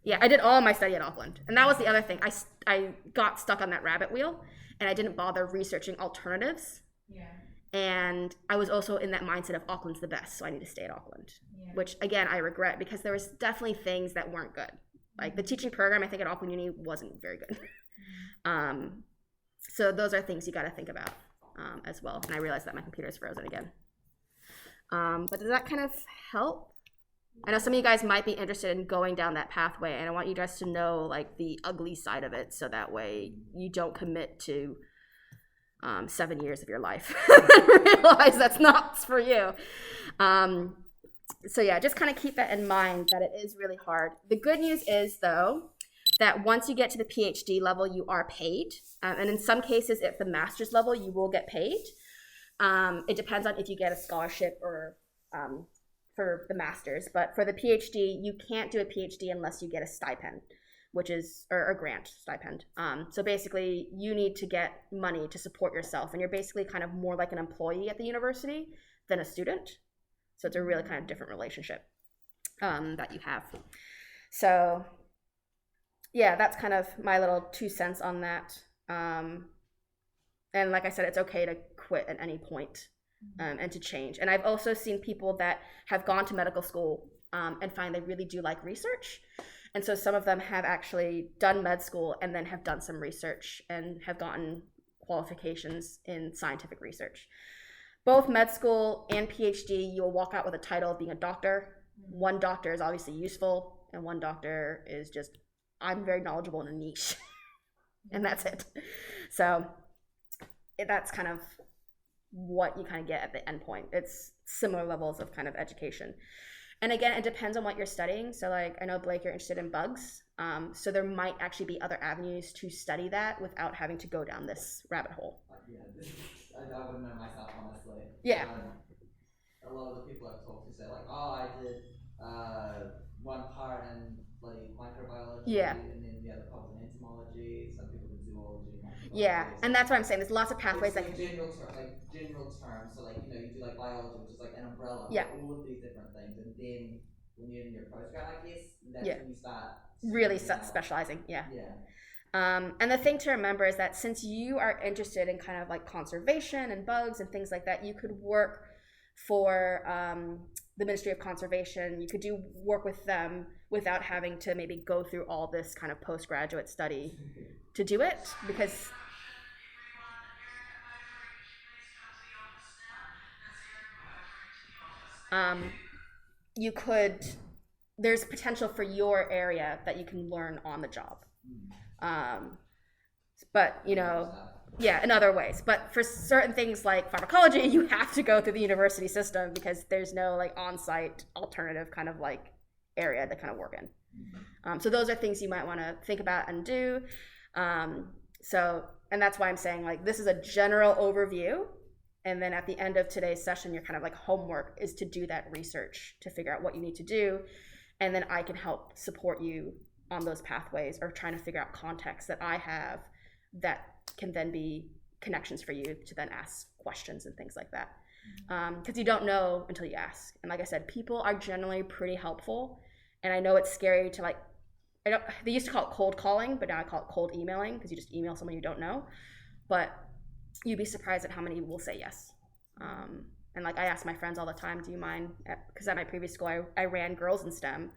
Yeah, I did all my study at Auckland. And that was the other thing. I got stuck on that rabbit wheel, and I didn't bother researching alternatives. Yeah. And I was also in that mindset of Auckland's the best, so I need to stay at Auckland, which again, I regret because there was definitely things that weren't good. Like the teaching program, I think at Auckland Uni wasn't very good. So those are things you got to think about as well. And I realized that my computer is frozen again. But does that kind of help? I know some of you guys might be interested in going down that pathway, and I want you guys to know like the ugly side of it, so that way you don't commit to 7 years of your life and realize that's not for you. So yeah, just kind of keep that in mind that it is really hard. The good news is though, that once you get to the PhD level, you are paid. And in some cases, at the master's level, you will get paid. It depends on if you get a scholarship or for the master's. But for the PhD, you can't do a PhD unless you get a stipend, which is, or a grant stipend. So basically, you need to get money to support yourself. And you're basically kind of more like an employee at the university than a student. So it's a really kind of different relationship that you have. So yeah, that's kind of my little 2 cents on that. And like I said, it's okay to quit at any point. and to change. And I've also seen people that have gone to medical school and find they really do like research. And so some of them have actually done med school and then have done some research and have gotten qualifications in scientific research. Both med school and PhD, you'll walk out with a title of being a doctor. One doctor is obviously useful, and one doctor is just, I'm very knowledgeable in a niche, and that's it. So that's kind of what you kind of get at the end point. It's similar levels of kind of education. And again, it depends on what you're studying. So like, I know Blake, you're interested in bugs. So there might actually be other avenues to study that without having to go down this rabbit hole. I wouldn't know myself, honestly. Yeah. A lot of the people I've talked to say like, oh, I did one part in like microbiology, Yeah. and then the other part was in entomology. Some people did zoology, microbiology. Yeah, and that's what I'm saying. There's lots of pathways that like can general terms. So like, you know, you do like biology, which is like an umbrella Yeah. for all of these different things, and then when you're in your postgrad, I guess that's Yeah. when you start really separating out. specializing. Yeah. Yeah. And the thing to remember is that since you are interested in kind of like conservation and bugs and things like that, you could work for the Ministry of Conservation. You could do work with them without having to maybe go through all this kind of postgraduate study to do it, because you could, there's potential for your area that you can learn on the job. But, you know, yeah, in other ways. But for certain things like pharmacology, you have to go through the university system because there's no like on-site alternative kind of like area to kind of work in. So those are things you might want to think about and do. And that's why I'm saying like this is a general overview. And then at the end of today's session, your kind of like homework is to do that research to figure out what you need to do. And then I can help support you on those pathways or trying to figure out context that I have that can then be connections for you to then ask questions and things like that. Because you don't know until you ask. And like I said, people are generally pretty helpful. And I know it's scary to like, they used to call it cold calling, but now I call it cold emailing because you just email someone you don't know. But you'd be surprised at how many will say yes. And like I ask my friends all the time, do you mind? Because at my previous school, I ran girls in STEM,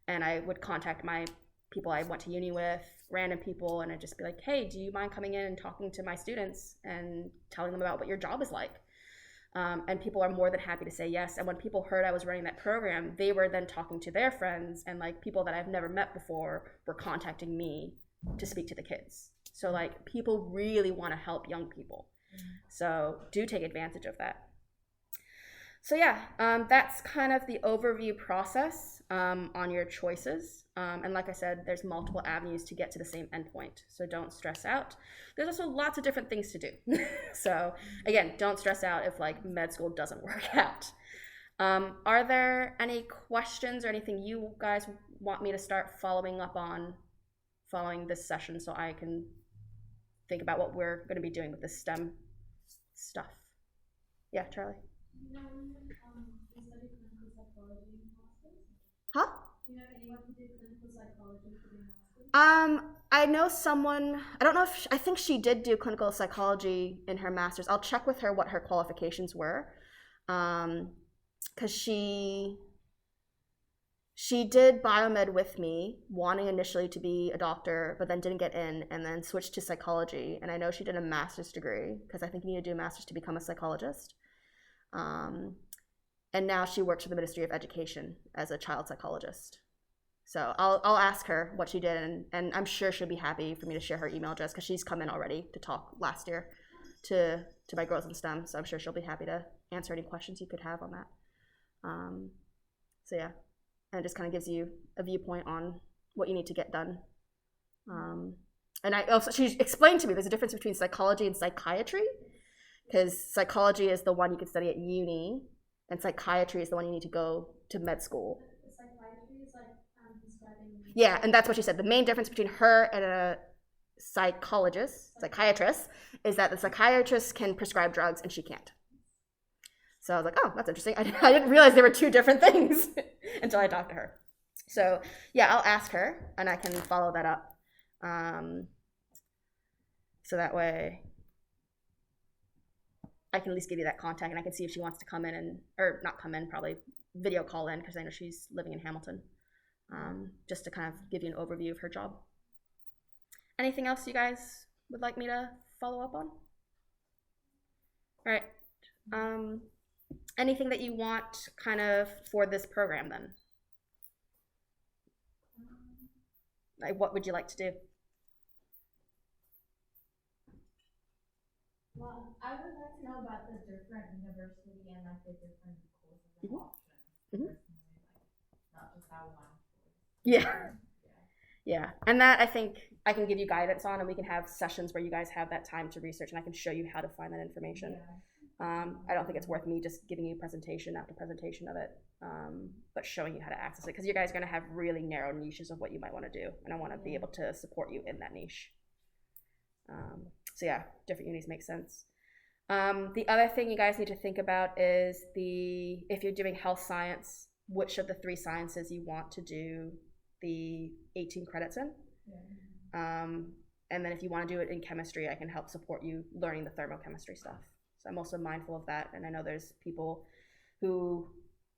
and I would contact my people I went to uni with, random people, and I'd just be like, hey, do you mind coming in and talking to my students and telling them about what your job is like? And people are more than happy to say yes. And when people heard I was running that program, they were then talking to their friends, and like people that I've never met before were contacting me to speak to the kids. So like people really want to help young people. So do take advantage of that. So yeah, that's kind of the overview process on your choices. And like I said, there's multiple avenues to get to the same endpoint. So don't stress out. There's also lots of different things to do. So again, don't stress out if like med school doesn't work out. Are there any questions or anything you guys want me to start following up on following this session so I can think about what we're going to be doing with this STEM stuff? Yeah, Charlie? You know, who studied clinical psychology in masters? Huh? Do you know anyone who did clinical psychology for their masters? I know someone, I don't know if, I think she did do clinical psychology in her master's. I'll check with her what her qualifications were. Because she did biomed with me, wanting initially to be a doctor, but then didn't get in, and then switched to psychology. And I know she did a master's degree, because I think you need to do a master's to become a psychologist. And now she works for the Ministry of Education as a child psychologist. So I'll ask her what she did, and I'm sure she'll be happy for me to share her email address, because she's come in already to talk last year to my girls in STEM. So I'm sure she'll be happy to answer any questions you could have on that. So yeah, and it just kind of gives you a viewpoint on what you need to get done. And she explained to me there's a difference between psychology and psychiatry, because psychology is the one you can study at uni, and psychiatry is the one you need to go to med school. The psychiatry is like prescribing. Yeah, and that's what she said. The main difference between her and a psychiatrist, is that the psychiatrist can prescribe drugs and she can't. So I was like, oh, that's interesting. I didn't realize there were two different things until I talked to her. So yeah, I'll ask her and I can follow that up. So that way I can at least give you that contact, and I can see if she wants to come in or not come in, probably video call in, because I know she's living in Hamilton, just to kind of give you an overview of her job. Anything else you guys would like me to follow up on? All right. Anything that you want kind of for this program then? Like, what would you like to do? Well, I would like to know about the different university and like the different courses and Mhm. options. Mhm. Personally, like not just that one course. Yeah. Yeah. And that I think I can give you guidance on, and we can have sessions where you guys have that time to research, and I can show you how to find that information. Yeah. I don't think it's worth me just giving you presentation after presentation of it, but showing you how to access it, because you guys are going to have really narrow niches of what you might want to do, and I want to be able to support you in that niche. So yeah, different unis make sense. The other thing you guys need to think about is if you're doing health science, which of the 3 sciences you want to do the 18 credits in. Yeah. And then if you want to do it in chemistry, I can help support you learning the thermochemistry stuff. So I'm also mindful of that, and I know there's people who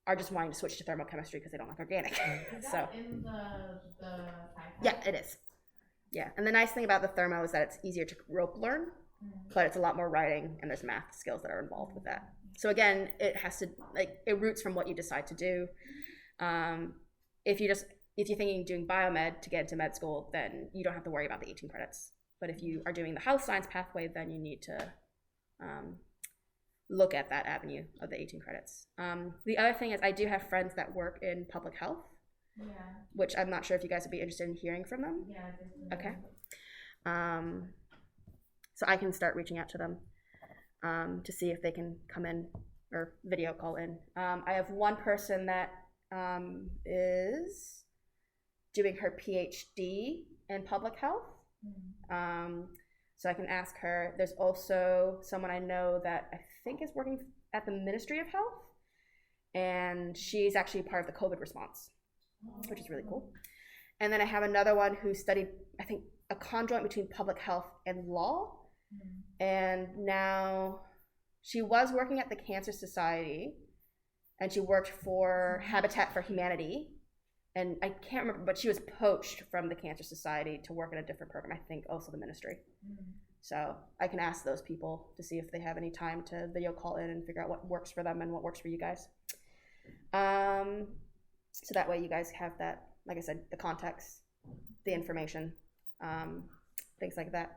are just wanting to switch to thermochemistry because they don't like organic. Is So that in the psych? yeah, it is. Yeah, and the nice thing about the thermo is that it's easier to rope learn, but it's a lot more writing, and there's math skills that are involved with that. So again, it has to, like, it roots from what you decide to do. If you're thinking doing biomed to get into med school, then you don't have to worry about the 18 credits. But if you are doing the health science pathway, then you need to look at that avenue of the 18 credits. The other thing is I do have friends that work in public health, Yeah. which I'm not sure if you guys would be interested in hearing from them. Yeah. Definitely. Okay. So I can start reaching out to them to see if they can come in or video call in. I have one person that is doing her PhD in public health. So I can ask her. There's also someone I know that I think is working at the Ministry of Health, and she's actually part of the COVID response, which is really cool. And then I have another one who studied, I think, a conjoint between public health and law. And now she was working at the Cancer Society, and she worked for Habitat for Humanity. And I can't remember, but she was poached from the Cancer Society to work in a different program, I think also the ministry. So I can ask those people to see if they have any time to video call in and figure out what works for them and what works for you guys. So that way you guys have that, like I said, the context, the information, things like that.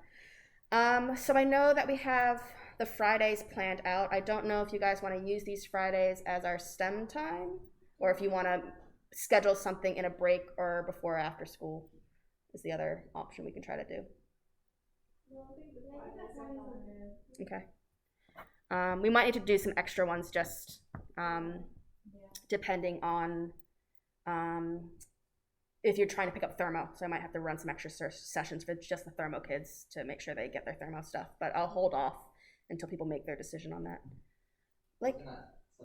So I know that we have the Fridays planned out. I don't know if you guys want to use these Fridays as our STEM time, or if you want to schedule something in a break or before or after school is the other option we can try to do. Okay. We might need to do some extra ones just depending on if you're trying to pick up thermo. So I might have to run some extra sessions for just the thermo kids to make sure they get their thermo stuff. But I'll hold off until people make their decision on that. Like, So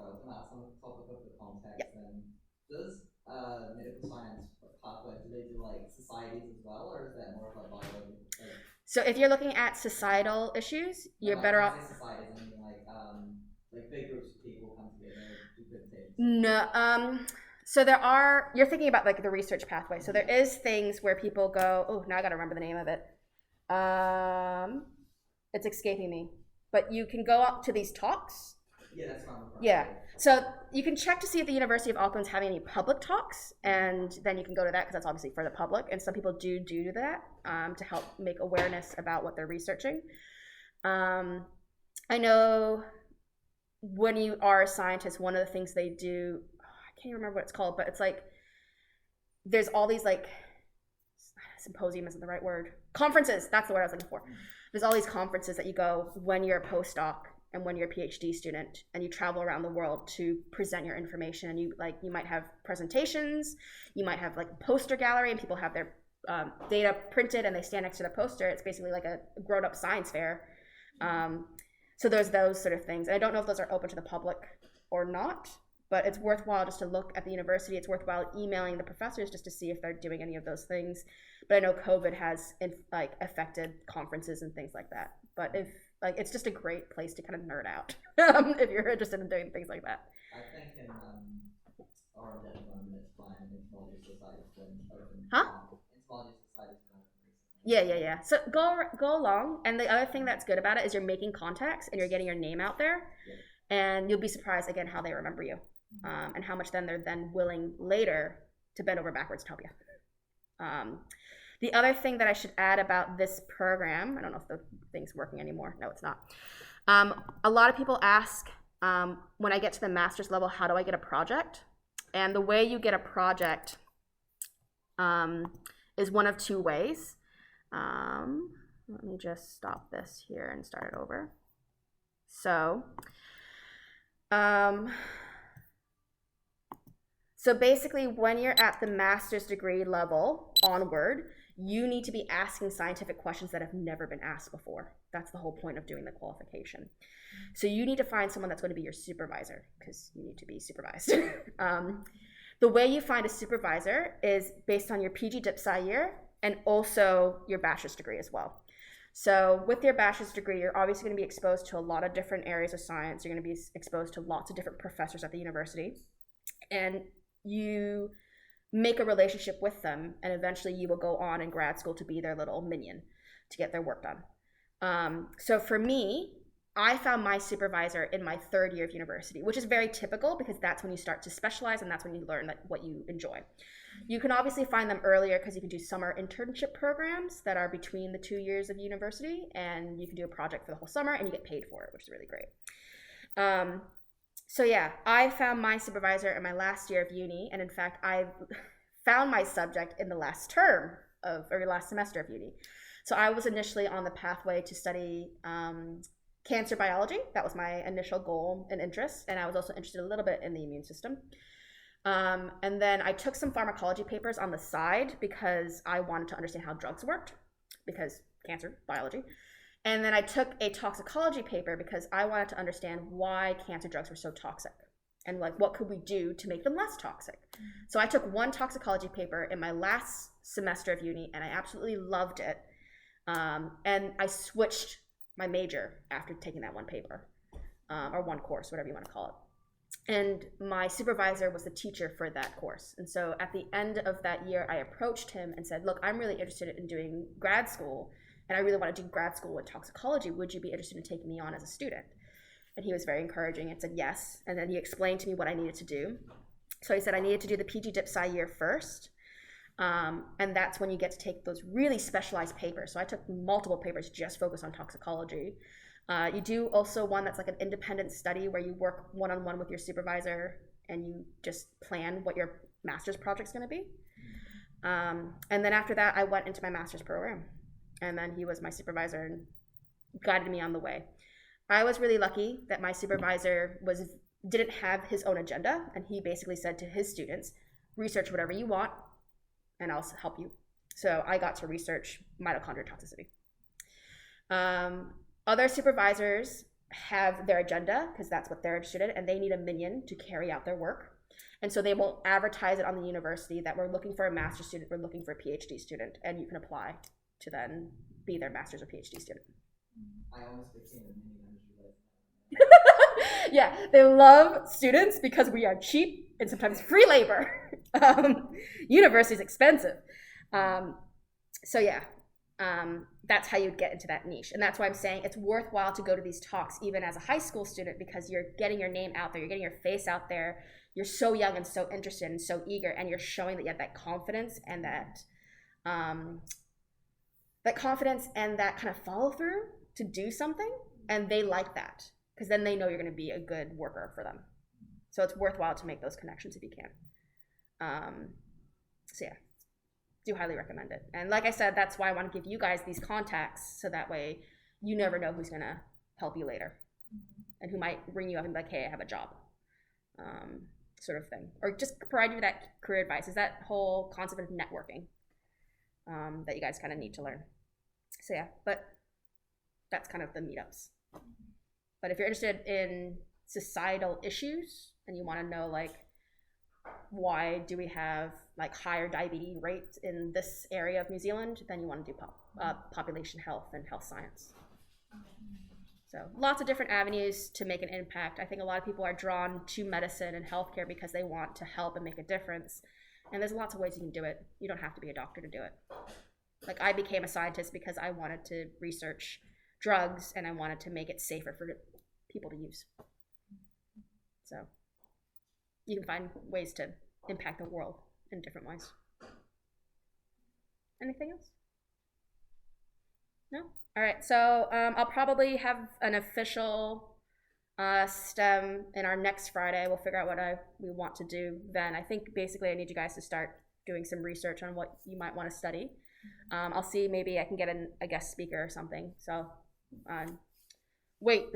I was gonna ask on the topic of the context, Yep. then does medical science pathway, do they do like societies as well, or is that more of a biology? so if you're looking at societal issues, you're like, better when off. I say societies, I mean like big groups of people come together, do good things. No, so you're thinking about like the research pathway. So there is things where people go, oh, now I gotta remember the name of it. It's escaping me. But you can go up to these talks. Yeah, that's what I'm referring Yeah. to. So you can check to see if the University of Auckland's having any public talks, and then you can go to that because that's obviously for the public. And some people do that to help make awareness about what they're researching. I know when you are a scientist, one of the things they do, I can't remember what it's called, but it's like there's all these like symposium isn't the right word. Conferences, that's the word I was looking for. There's all these conferences that you go when you're a postdoc and when you're a PhD student, and you travel around the world to present your information. And you might have presentations, you might have like a poster gallery, and people have their data printed and they stand next to the poster. It's basically like a grown-up science fair. So there's those sort of things. And I don't know if those are open to the public or not, but it's worthwhile just to look at the university. It's worthwhile emailing the professors just to see if they're doing any of those things. But I know COVID has affected conferences and things like that. But if Like, it's just a great place to kind of nerd out if you're interested in doing things like that. I think in our minutes plan in entomology societies when open. Huh? Entomology societies when open recently. Yeah. So go along. And the other thing that's good about it is you're making contacts and you're getting your name out there. Yeah. And you'll be surprised, again, how they remember you. And how much then they're then willing later to bend over backwards to help you. The other thing that I should add about this program, I don't know if the thing's working anymore. No, it's not. A lot of people ask, when I get to the master's level, how do I get a project? And the way you get a project is one of two ways. Let me just stop this here and start it over. So basically, when you're at the master's degree level onward, you need to be asking scientific questions that have never been asked before. That's the whole point of doing the qualification. So you need to find someone that's going to be your supervisor, because you need to be supervised. The way you find a supervisor is based on your PG Dip Sci year and also your bachelor's degree as well. So with your bachelor's degree, you're obviously going to be exposed to a lot of different areas of science. You're going to be exposed to lots of different professors at the university. And you make a relationship with them, and eventually you will go on in grad school to be their little minion to get their work done. So for me, I found my supervisor in my third year of university, which is very typical because that's when you start to specialize and that's when you learn what you enjoy. You can obviously find them earlier because you can do summer internship programs that are between the 2 years of university, and you can do a project for the whole summer and you get paid for it, which is really great. So yeah, I found my supervisor in my last year of uni, and in fact, I found my subject in the last last semester of uni. So I was initially on the pathway to study cancer biology. That was my initial goal and interest, and I was also interested a little bit in the immune system. And then I took some pharmacology papers on the side because I wanted to understand how drugs worked, because cancer biology. And then I took a toxicology paper because I wanted to understand why cancer drugs were so toxic and like what could we do to make them less toxic. So I took one toxicology paper in my last semester of uni and I absolutely loved it. And I switched my major after taking that one paper, or one course, whatever you want to call it. And my supervisor was the teacher for that course. And so at the end of that year, I approached him and said, look, I'm really interested in doing grad school, and I really want to do grad school in toxicology. Would you be interested in taking me on as a student? And he was very encouraging and said yes. And then he explained to me what I needed to do. So he said I needed to do the PG Dip Sci year first. And that's when you get to take those really specialized papers. So I took multiple papers just focused on toxicology. You do also one that's like an independent study where you work one-on-one with your supervisor and you just plan what your master's project's going to be. And then after that, I went into my master's program. And then he was my supervisor and guided me on the way. I was really lucky that my supervisor didn't have his own agenda, and he basically said to his students, research whatever you want, and I'll help you. So I got to research mitochondrial toxicity. Other supervisors have their agenda, because that's what they're interested in, and they need a minion to carry out their work. And so they will advertise it on the university that we're looking for a master's student, we're looking for a PhD student, and you can apply to then be their master's or PhD student. I almost became a mini. Yeah, they love students because we are cheap and sometimes free labor. University is expensive. So yeah, that's how you'd get into that niche. And that's why I'm saying it's worthwhile to go to these talks even as a high school student, because you're getting your name out there, you're getting your face out there, you're so young and so interested and so eager, and you're showing that you have that confidence and that kind of follow through to do something, and they like that because then they know you're going to be a good worker for them. So it's worthwhile to make those connections if you can. So yeah, do highly recommend it. And like I said, that's why I want to give you guys these contacts, so that way you never know who's going to help you later and who might ring you up and be like, hey, I have a job, sort of thing. Or just provide you that career advice. Is that whole concept of networking that you guys kind of need to learn. So yeah, but that's kind of the meetups. But if you're interested in societal issues and you want to know like why do we have like higher diabetes rates in this area of New Zealand, then you want to do population health and health science. So lots of different avenues to make an impact. I think a lot of people are drawn to medicine and healthcare because they want to help and make a difference. And there's lots of ways you can do it. You don't have to be a doctor to do it. Like, I became a scientist because I wanted to research drugs and I wanted to make it safer for people to use. So you can find ways to impact the world in different ways. Anything else? No? All right, so I'll probably have an official STEM in our next Friday. We'll figure out what we want to do then. I think basically I need you guys to start doing some research on what you might want to study. I'll see, maybe I can get a guest speaker or something. So wait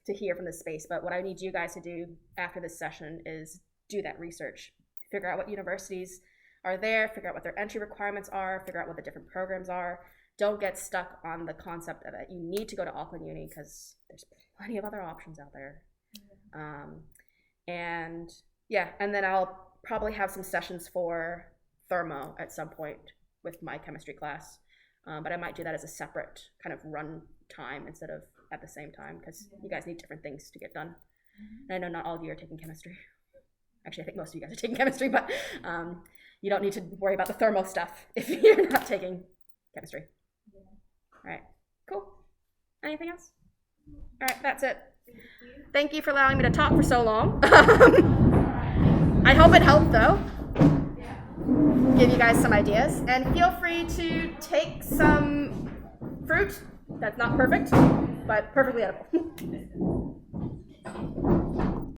to hear from this space, but what I need you guys to do after this session is do that research. Figure out what universities are there, figure out what their entry requirements are, figure out what the different programs are. Don't get stuck on the concept of it. You need to go to Auckland Uni because there's plenty of other options out there. And then I'll probably have some sessions for thermo at some point with my chemistry class. But I might do that as a separate kind of run time instead of at the same time, because you guys need different things to get done. And I know not all of you are taking chemistry. Actually, I think most of you guys are taking chemistry, but you don't need to worry about the thermo stuff if you're not taking chemistry. All right, cool. Anything else? All right, that's it. Thank you for allowing me to talk for so long. I hope it helped, though. Give you guys some ideas. And feel free to take some fruit. That's not perfect, but perfectly edible.